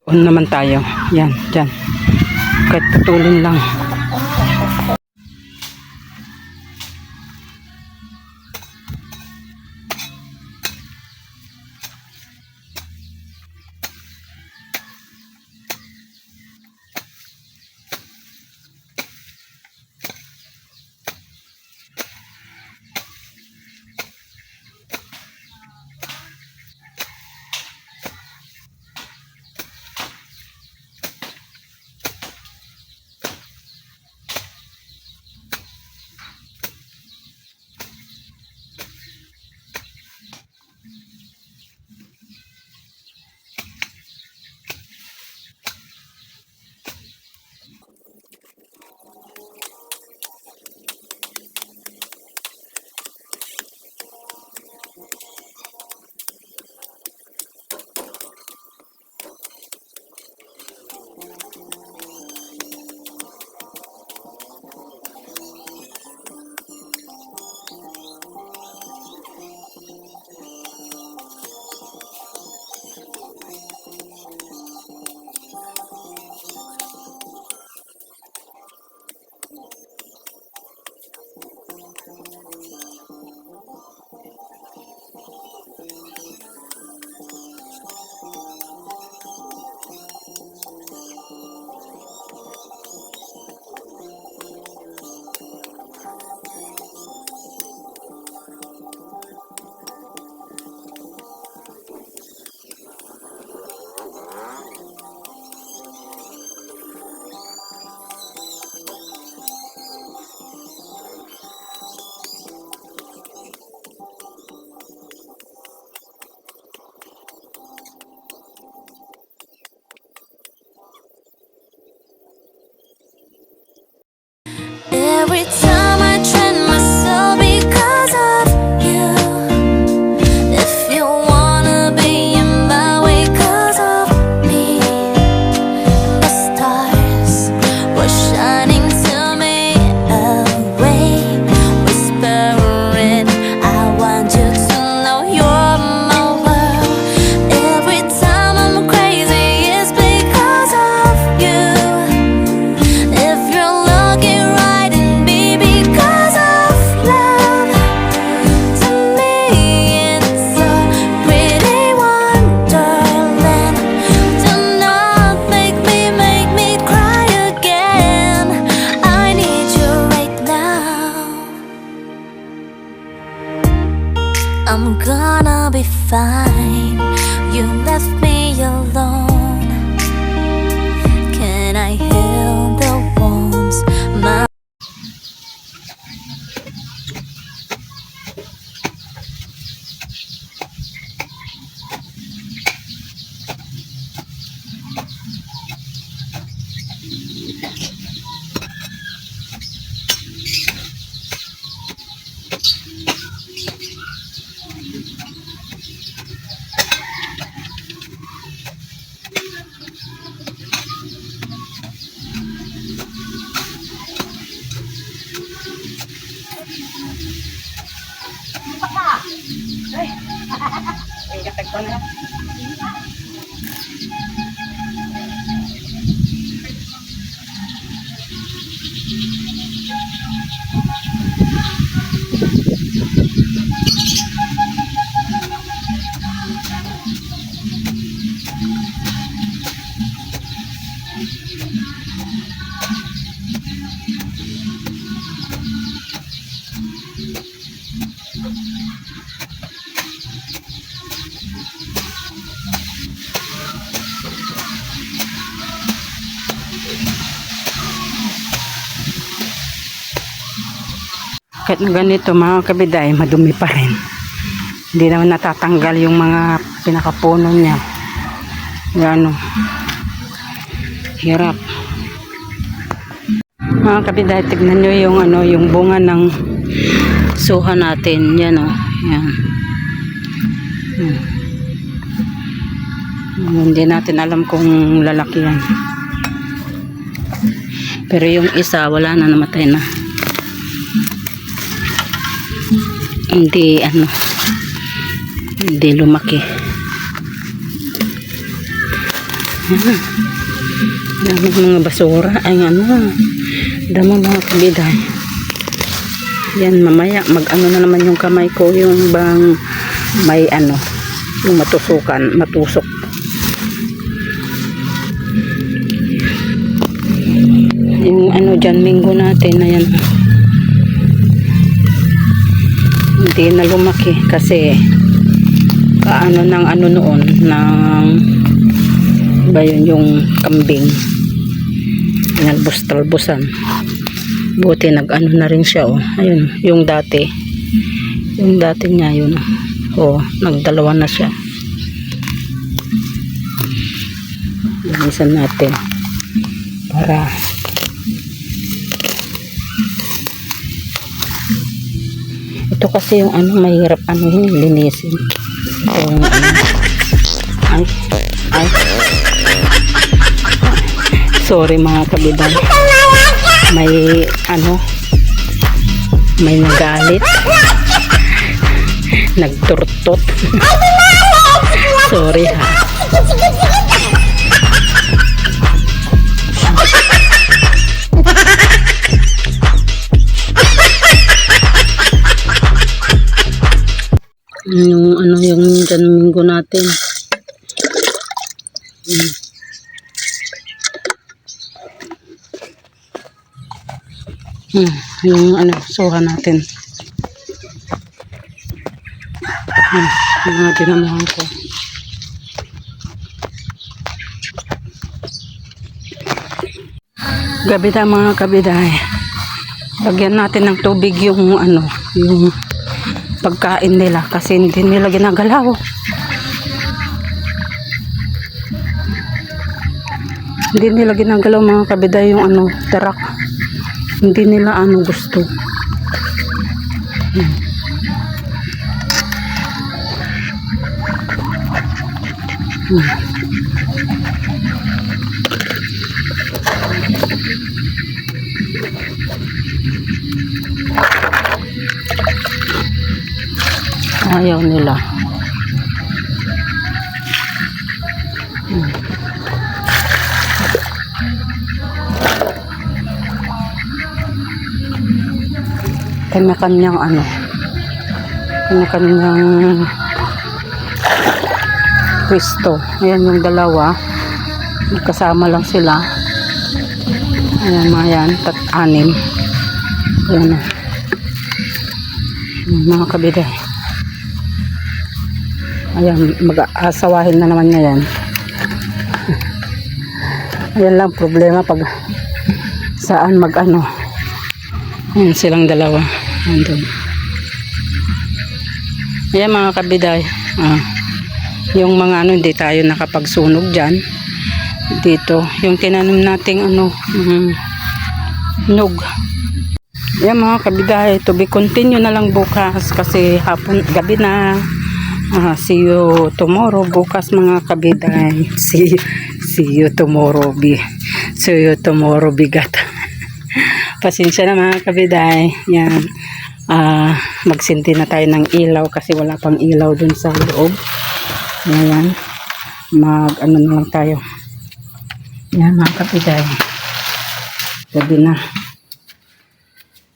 On naman tayo. Yan, dyan. Kahit putulin lang. Every time I train myself because of you. If you wanna be in my way 'cause of me, the stars were shining to me away, whispering, I want you to know you're my world. Every time I'm crazy, it's because of you. If you're looking right in me because of love, to me it's a pretty wonderland. Do not make me cry again. I need you right now. I'm gonna be fine. You left me alone. Can I heal the wounds? My Kahit na ganito mga kabiday, madumi pa rin. Hindi naman natatanggal yung mga pinakapuno niya. Gano. Hirap. Mga kabiday, tignan nyo yung yung bunga ng suha natin. Yan o. Yan. Hindi natin alam kung lalaki yan. Pero yung isa, wala na, namatay na. Hindi lumaki. Dami mga basura. Ay ano. Dami mga kabiday. Yan mamaya. Mag-ano na naman yung kamay ko. Yung bang may ano. Yung matusukan. Matusok. Yung ano dyan minggo natin. Ayan. Hindi na lumaki. Kasi kaano ng ano noon. Ng ba yun yung kambing. Nalbos-talbosan. Buti nag-ano na rin siya, oh. Ayun, yung dati. Yung dati niya, yun. Oh, nagdalawa na siya. Linisan natin. Para ito kasi yung ano, mahirap ano yun, linisin. Yung ano. Ay. Sorry mga kabidan. May ano, may nagalit, nagturtot. Sorry ha. Yung ano yung dyan minggo natin. Yung ano, suha natin. Yung mga dinamuhan ko. Gabi na mga kabiday. Lagyan natin ng tubig yung ano, yung pagkain nila kasi hindi nila ginagalaw. Hindi nila ginagalaw mga kabiday yung ano, tarak. Hindi nila ano gusto. Ayaw nila. Kanya-kanyang ano, kanya-kanyang pwesto. Ayan yung dalawa, magkasama lang sila. Ayan mga yan, anim. Ayan na mga kabiday. Ayan, mag-aasawahin na naman niya yan. Ayan lang problema pag saan mag-ano. Ayan silang dalawa. Andun. Ayan mga kabiday. Yung mga ano, hindi tayo nakapagsunog dyan. Dito. Yung tinanim nating ano, nog. Ayan mga kabiday. To be continue na lang bukas kasi hapon, gabi na. See you tomorrow. Bukas mga kabiday. See you tomorrow. See you tomorrow bigat. Pasensya na mga kabiday. Yan. Magsinti na tayo ng ilaw kasi wala pang ilaw dun sa loob. Ayan. Ano na lang tayo. Yan mga kabiday. Gabi na.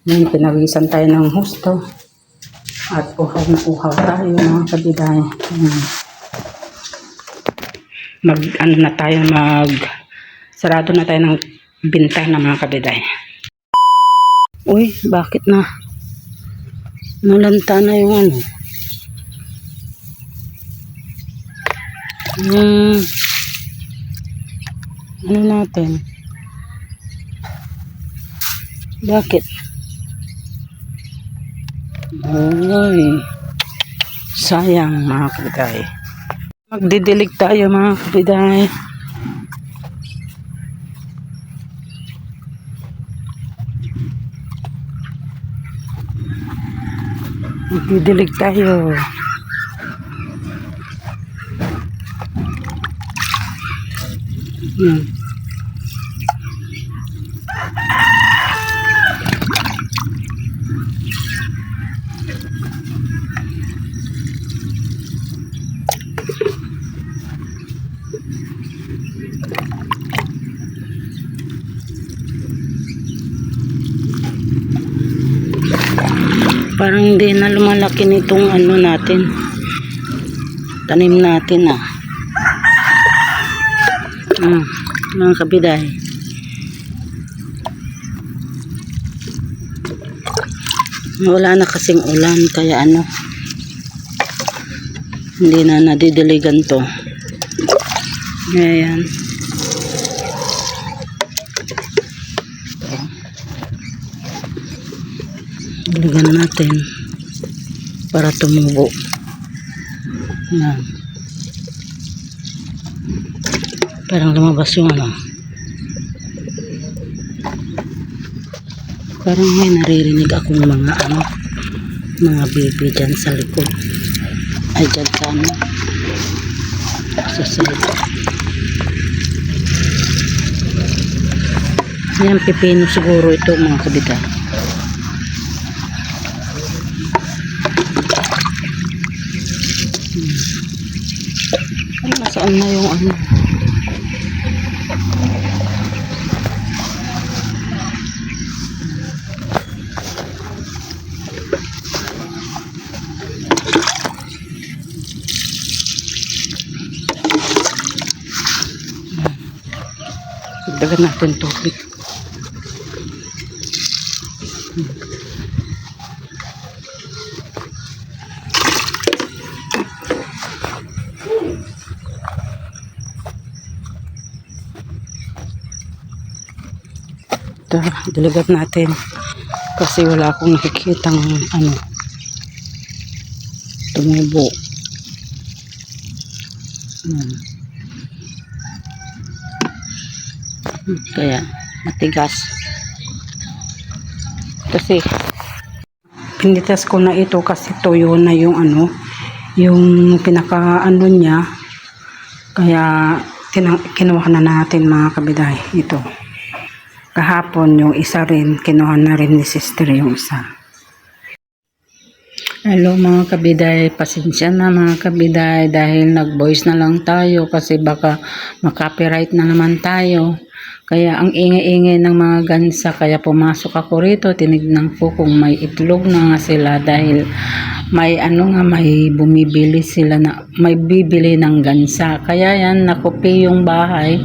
Yan. Pinawisan tayo ng husto. At uhaw na uhaw tayo mga kabiday. Ano na tayo, sarado na tayo ng bintana mga kabiday. Uy, bakit na? Malanta na yung ano. Ano natin? Bakit? Uy, sayang mga kabiday. Magdidilig tayo mga kabiday. Magdidilig tayo. Hindi na lumalaki nitong ano natin. Tanim natin mga kabiday. Wala na kasing ulan kaya hindi na nadidiligan to. Ayan. Diligan natin para tumubo. Ayan. Parang lumabas yung parang may naririnig akong mga baby dyan sa likod. Ay, dyan sa side. Yan, pipino siguro ito mga kabita. Nasaan na yung dagan natin tubig. Diligat natin kasi wala akong nakikitang tumubo. Kaya matigas kasi pinitas ko na ito kasi tuyo na yung yung pinaka niya, kaya kinuha na natin mga kabiday. Ito kahapon yung isa rin kinuha na rin ni sister yung isa. Hello mga kabiday, pasensya na mga kabiday dahil nag-voice na lang tayo kasi baka makopyright na naman tayo. Kaya ang ingay-ingay ng mga gansa, kaya pumasok ako rito, tinignan ko kung may itlog na nga sila dahil may may bumibili sila may bibili ng gansa. Kaya yan, nakupi yung bahay,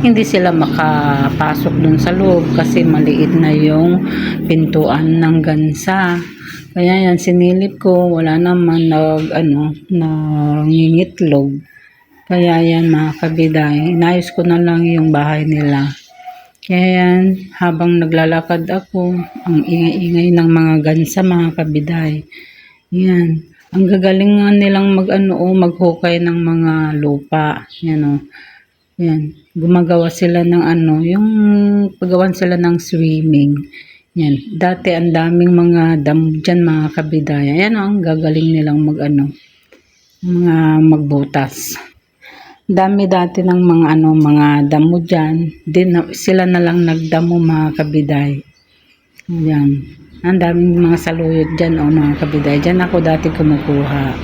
hindi sila makapasok dun sa loob kasi maliit na yung pintuan ng gansa. Kaya yan, sinilip ko, wala naman nangingitlog. Kaya yan mga kabiday, inayos ko na lang yung bahay nila. Kaya yan, habang naglalakad ako, ang ingay-ingay ng mga gansa mga kabiday. Yan, ang gagaling nga nilang maghukay ng mga lupa. Yan yan, gumagawa sila ng yung paggawan sila ng swimming. Yan, dati ang daming mga damo dyan mga kabiday. Yan ang gagaling nilang magbutas. Dami dati ng mga damo dyan. Sila na lang nagdamo mga kabiday. Yan. Ang daming mga saluyot dyan mga kabiday. Dyan ako dati kumukuha.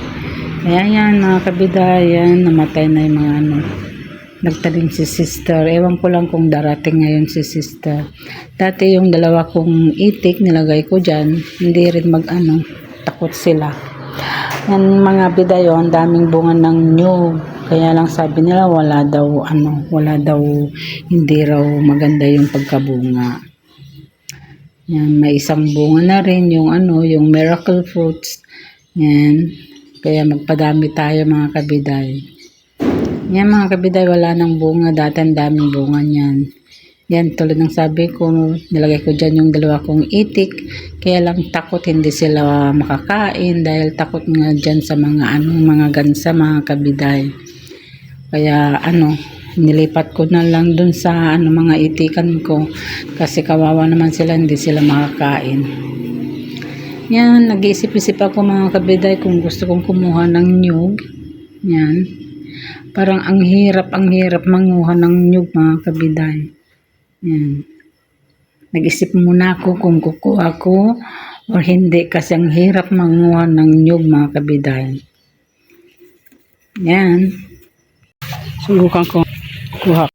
Kaya yan mga kabiday. Yan, namatay na yung mga nagtanim si sister. Ewan ko lang kung darating ngayon si sister. Dati yung dalawa kong itik nilagay ko dyan. Hindi rin takot sila. Yan mga bidayo, ang daming bunga ng nyug. Kaya lang sabi nila wala daw hindi raw maganda yung pagkabunga. Yan, may isang bunga na rin yung yung miracle fruits. Yan. Kaya magpadami tayo mga kabiday. Yan mga kabiday, wala nang bunga. Dati ang daming bunga niyan. Yan, tulad ng sabi ko, nilagay ko dyan yung dalawa kong itik. Kaya lang takot hindi sila makakain dahil takot nga dyan sa mga gansa mga kabiday. Kaya nilipat ko na lang dun sa mga itikan ko kasi kawawa naman sila, hindi sila makakain. Yan, nag-iisip-isip ako mga kabiday kung gusto kong kumuha ng nyug. Yan. Parang ang hirap manguha ng nyug mga kabiday. Yan. Nag-isip muna ako kung kukuha ko o hindi kasi ang hirap manguha ng nyug mga kabiday. Yan. Subukan ko kuha.